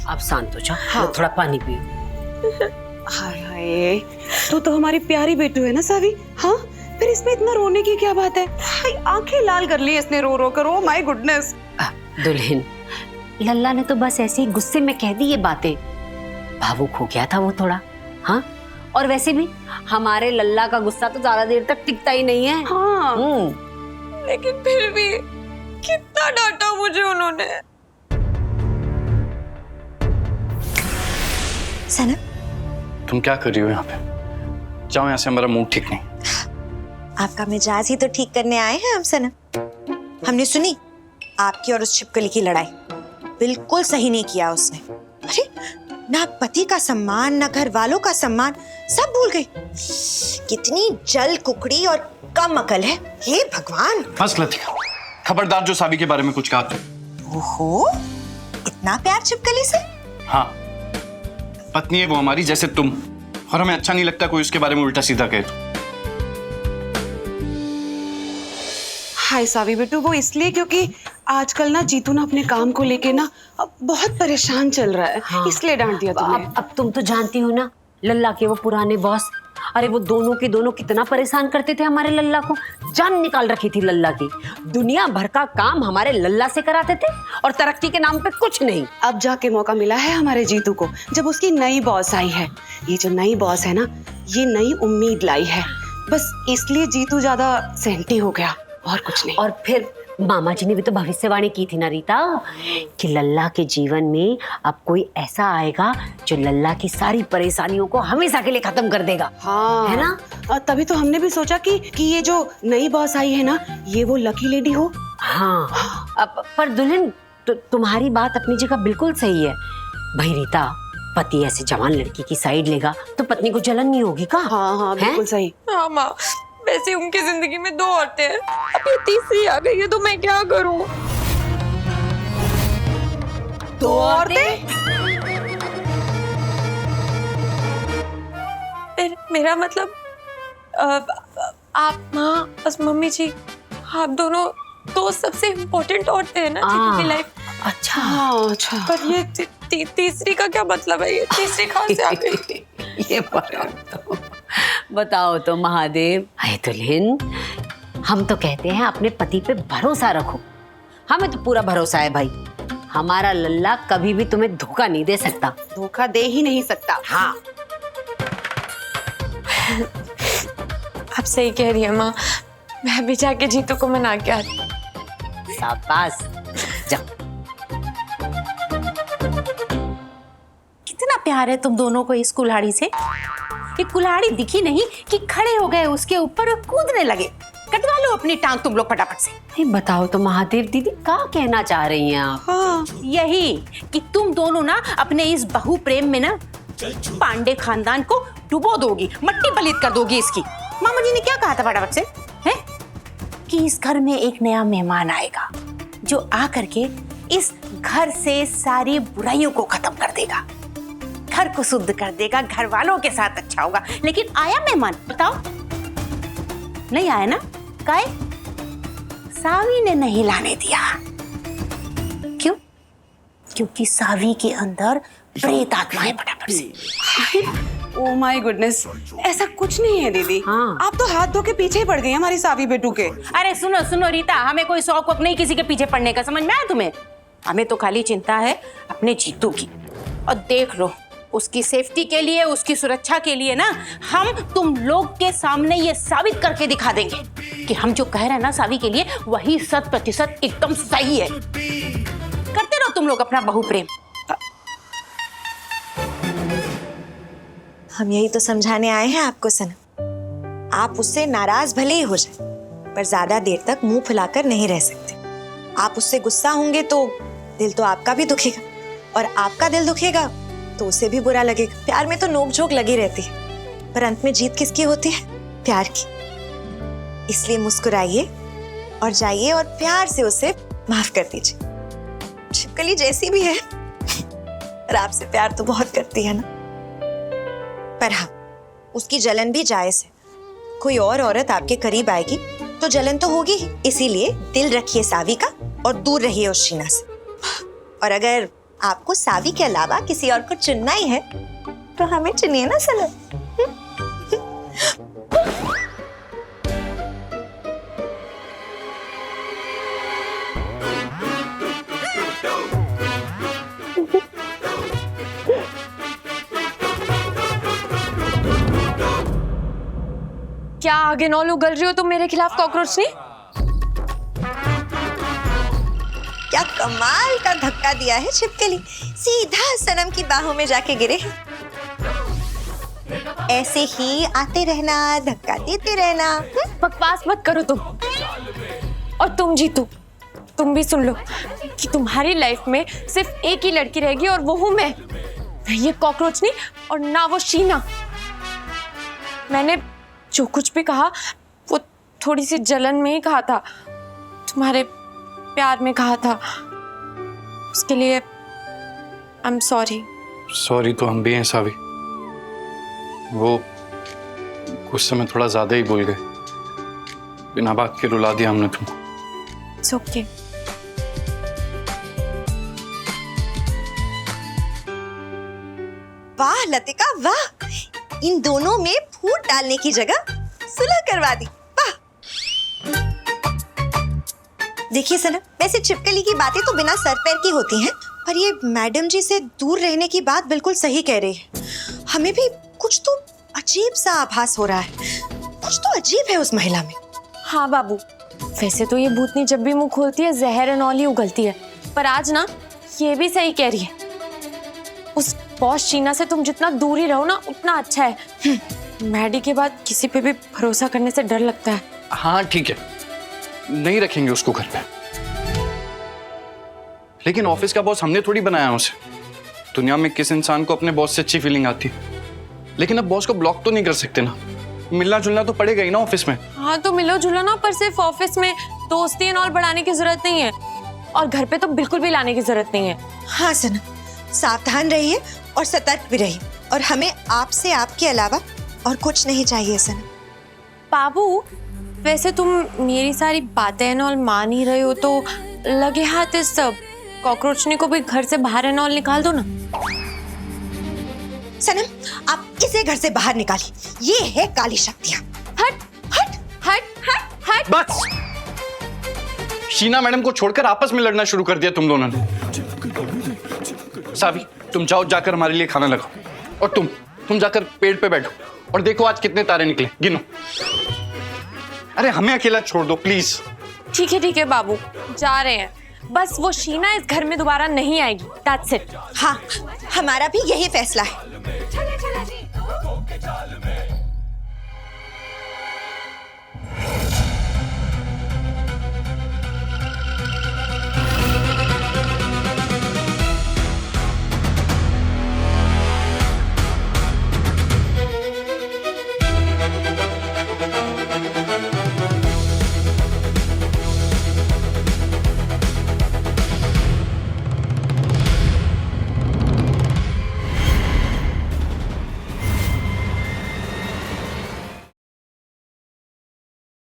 आप शांत हो जाओ। हाँ। थोड़ा पानी पियो। हाय हाय, तो हमारी प्यारी बेटू है ना सावी। हाँ, फिर इसमें इतना रोने की क्या बात है? हाय, आंखें लाल कर ली इसने रो रो कर। Oh my goodness. दुल्हन, लल्ला ने तो बस ऐसे ही गुस्से में कह दी ये बातें। भावुक हो गया था वो थोड़ा। हाँ, और वैसे भी हमारे लल्ला का गुस्सा तो ज्यादा देर तक टिकता ही नहीं है। हाँ, लेकिन फिर भी कितना डांटा मुझे उन्होंने। सनम, तुम क्या कर रही हो यहाँ पे? जाओ यहाँ से, हमारा मूड ठीक नहीं। आपका मिजाज ही तो ठीक करने आए हैं हम सनम। हमने सुनी आपकी और उस छिपकली की लड़ाई। बिल्कुल सही नहीं किया उसने। अरे, ना पति का सम्मान, ना घर वालों का सम्मान, सब भूल गई। कितनी जल कुकड़ी और कम अकल है। हे भगवान। बस लतिका, खबरदार जो सावी के बारे में कुछ कहा तो। ओहो, इतना प्यार छिपकली से? हाँ, पत्नी है वो हमारी, जैसे तुम। और हमें अच्छा नहीं लगता कोई उसके बारे में उल्टा सीधा कहे तो। हाय सावी बेटू, वो इसलिए क्योंकि आजकल ना जीतू ना अपने काम को लेके ना अब बहुत परेशान चल रहा है। हाँ। इसलिए डांट दिया तुमने। अब तुम तो जानती हो ना, लल्ला के वो पुराने बॉस, अरे वो दोनों के दोनों कितना परेशान करते थे हमारे लल्ला को। जान निकाल रखी थी लल्ला की। दुनिया भर का काम हमारे लल्ला से कराते थे और तरक्की के नाम पे कुछ नहीं। अब जाके मौका मिला है हमारे जीतू को, जब उसकी नई बॉस आई है। ये जो नई बॉस है ना, ये नई उम्मीद लाई है। बस इसलिए जीतू ज्यादा सेंटी हो गया, और कुछ नहीं। और फिर मामा जी ने भी तो भविष्यवाणी की थी ना रीता, कि लल्ला के जीवन में अब कोई ऐसा आएगा जो लल्ला की सारी परेशानियों को हमेशा के लिए खत्म कर देगा। हाँ, है ना? तभी तो हमने भी सोचा कि ये जो नई बॉस आई है ना, ये वो लकी लेडी हो। हाँ, अब पर दुल्हन, तुम्हारी बात अपनी जगह बिल्कुल सही है। भाई रीता, पति ऐसे जवान लड़की की साइड लेगा तो पत्नी को जलन नहीं होगी का? हाँ हाँ, बिल्कुल सही। हाँ माँ, वैसे उनकी जिंदगी में 2 औरतें हैं, अब ये तीसरी आ गई है तो मैं क्या करूं? 2 औरतें? मेरा मतलब आप माँ, बस मम्मी जी, आप दोनों तो सबसे इम्पोर्टेंट औरतें हैं ना जीतू की लाइफ। अच्छा। हाँ, अच्छा। पर ये तीसरी का क्या मतलब है? ये तीसरी कहाँ से आ गई? ये बताओ तो महादेव। अरे दुल्हन, हम तो कहते हैं अपने पति पे भरोसा रखो। हमें तो पूरा भरोसा है भाई, हमारा लल्ला कभी भी तुम्हें धोखा नहीं दे सकता। धोखा दे ही नहीं सकता। हाँ। आप सही कह रही है माँ, मैं भी जाके जीतू को मना के आती। शाबाश, जा। कितना प्यार है तुम दोनों को इस कुल्हाड़ी से। ये कुल्हाड़ी दिखी नहीं कि खड़े हो गए उसके ऊपर और कूदने लगे। कटवा लो अपनी टांग तुम लोग फटाफट से। नहीं, बताओ तो महादेव दीदी, क्या कहना चाह रही हैं आप? हाँ, यही कि तुम दोनों ना अपने इस बहु प्रेम में ना पांडे खानदान को डुबो दोगी, मट्टी पलीत कर दोगी इसकी। मामा जी ने क्या कहा था फटाफट से, है कि इस घर में एक नया मेहमान आएगा जो आकर के इस घर से सारी बुराइयों को खत्म कर देगा, घर को शुद्ध कर देगा, घर वालों के साथ अच्छा होगा। लेकिन आया मेहमान, बताओ? नहीं आया ना? काहे? सावी ने नहीं लाने दिया। क्यों? क्योंकि सावी के अंदर प्रेत आत्मा है। फटाफट से। ओह माय गुडनेस, ऐसा कुछ नहीं है दीदी। हाँ। आप तो हाथ धो के पीछे ही पड़ गई हमारी सावी बेटू के। अरे सुनो सुनो रीता, हमें कोई शौक वौक नहीं किसी के पीछे पड़ने का, समझ में आया तुम्हें? हमें तो खाली चिंता है अपने जीतू की। और देख लो, उसकी सेफ्टी के लिए, उसकी सुरक्षा के लिए ना, हम तुम लोग के सामने ये साबित करके दिखा देंगे कि हम जो कह रहे हैं ना सावी के लिए, वही 100% एकदम सही है। करते रहो तुम लोग अपना बहु प्रेम। हम यही तो समझाने आए हैं आपको सनम। आप उससे नाराज भले ही हो जाए, पर ज्यादा देर तक मुंह फुलाकर नहीं रह सकते। आप उससे गुस्सा होंगे तो दिल तो आपका भी दुखेगा, और आपका दिल दुखेगा तो उसे भी बुरा लगेगा। प्यार में तो नोक-झोंक लगी रहती है, पर अंत में जीत किसकी होती है? प्यार की। इसलिए मुस्कुराइए और जाइए और प्यार से उसे माफ कर दीजिए। छिपकली जैसी भी है और आपसे प्यार तो बहुत करती है ना। पर हाँ, उसकी जलन भी जायज है। कोई और औरत आपके करीब आएगी तो जलन तो होगी ही। इसीलिए दिल रखिए सावी का और दूर रहिए उस शीना से। और अगर आपको सावी के अलावा किसी और को चुनना ही है तो हमें चुनिए ना सनम। क्या आगे नॉल उगल रही हो तुम मेरे खिलाफ कॉकरोच ने? क्या कमाल का धक्का दिया है छिपकली, सीधा सनम की बाहों में जाके गिरे। ऐसे ही आते रहना, धक्का देते रहना। बकवास मत करो तुम। और तुम जीतू, तुम भी सुन लो कि तुम्हारी लाइफ में सिर्फ एक ही लड़की रहेगी और वो हूं मैं। ये कॉकरोच नहीं और ना वो शीना। मैंने जो कुछ भी कहा वो थोड़ी सी जलन में ही कहा था, तुम्हारे प्यार में कहा था। उसके लिए आई एम सॉरी। सॉरी तो हम भी हैं सावी, वो गुस्से में थोड़ा ज्यादा ही बोल गए, बिना बात के रुला दिया हमने तुमको। It's okay. वाह लतिका वाह, इन दोनों में फूट डालने की जगह सुलह करवा दी। वाह। देखिए सनम, वैसे छिपकली की बातें तो बिना सर पैर की होती हैं, पर ये मैडम जी से दूर रहने की बात बिल्कुल सही कह रही है। हमें भी कुछ तो अजीब सा आभास हो रहा है, कुछ तो अजीब है उस महिला में। हाँ बाबू, वैसे तो ये भूतनी जब भी मुंह खोलती है जहर एंड ऑल ही उगलती है, पर आज ना ये भी सही कह रही है। उस बॉस शीना से तुम जितना दूर ही रहो ना उतना अच्छा है। मैडी के बाद किसी पे भी भरोसा करने से डर लगता है। हाँ ठीक है, नहीं रखेंगे उसको घर पे, लेकिन ऑफिस का बॉस हमने थोड़ी बनाया उसे। दुनिया में किस इंसान को अपने बॉस से अच्छी फीलिंग आती है, लेकिन अब बॉस को ब्लॉक तो नहीं कर सकते ना, मिलना जुलना तो पड़ेगा ही ना ऑफिस में। हाँ तो मिलो जुलो ना, पर सिर्फ ऑफिस में दोस्ती एंड ऑल बढ़ाने की जरूरत नहीं है, और घर पे तो बिल्कुल भी लाने की जरूरत नहीं है। हाँ सनम, सावधान रहिए और सतर्क भी रहिए, और हमें आपसे आपके अलावा और कुछ नहीं चाहिए सनम। बाबू, वैसे तुम मेरी सारी बातें एंड ऑल मान ही रहे हो तो लगे हाथ इस सब कॉकरोचनी को भी घर से बाहर एंड ऑल निकाल दो ना। सनम, आप इसे घर से बाहर निकालिए, ये है काली शक्तियाँ। हट हट हट हट हट। बस, शीना मैडम को छोड़कर आपस में लड़ना शुरू कर दिया तुम दोनों ने। सावी, तुम जाओ, जाकर हमारे लिए खाना लगाओ, और तुम जाकर पेड़ पे बैठो और देखो आज कितने तारे निकले, गिनो। अरे हमें अकेला छोड़ दो प्लीज। ठीक है बाबू, जा रहे हैं। बस वो शीना इस घर में दोबारा नहीं आएगी, दैट्स इट। हाँ, हमारा भी यही फैसला है।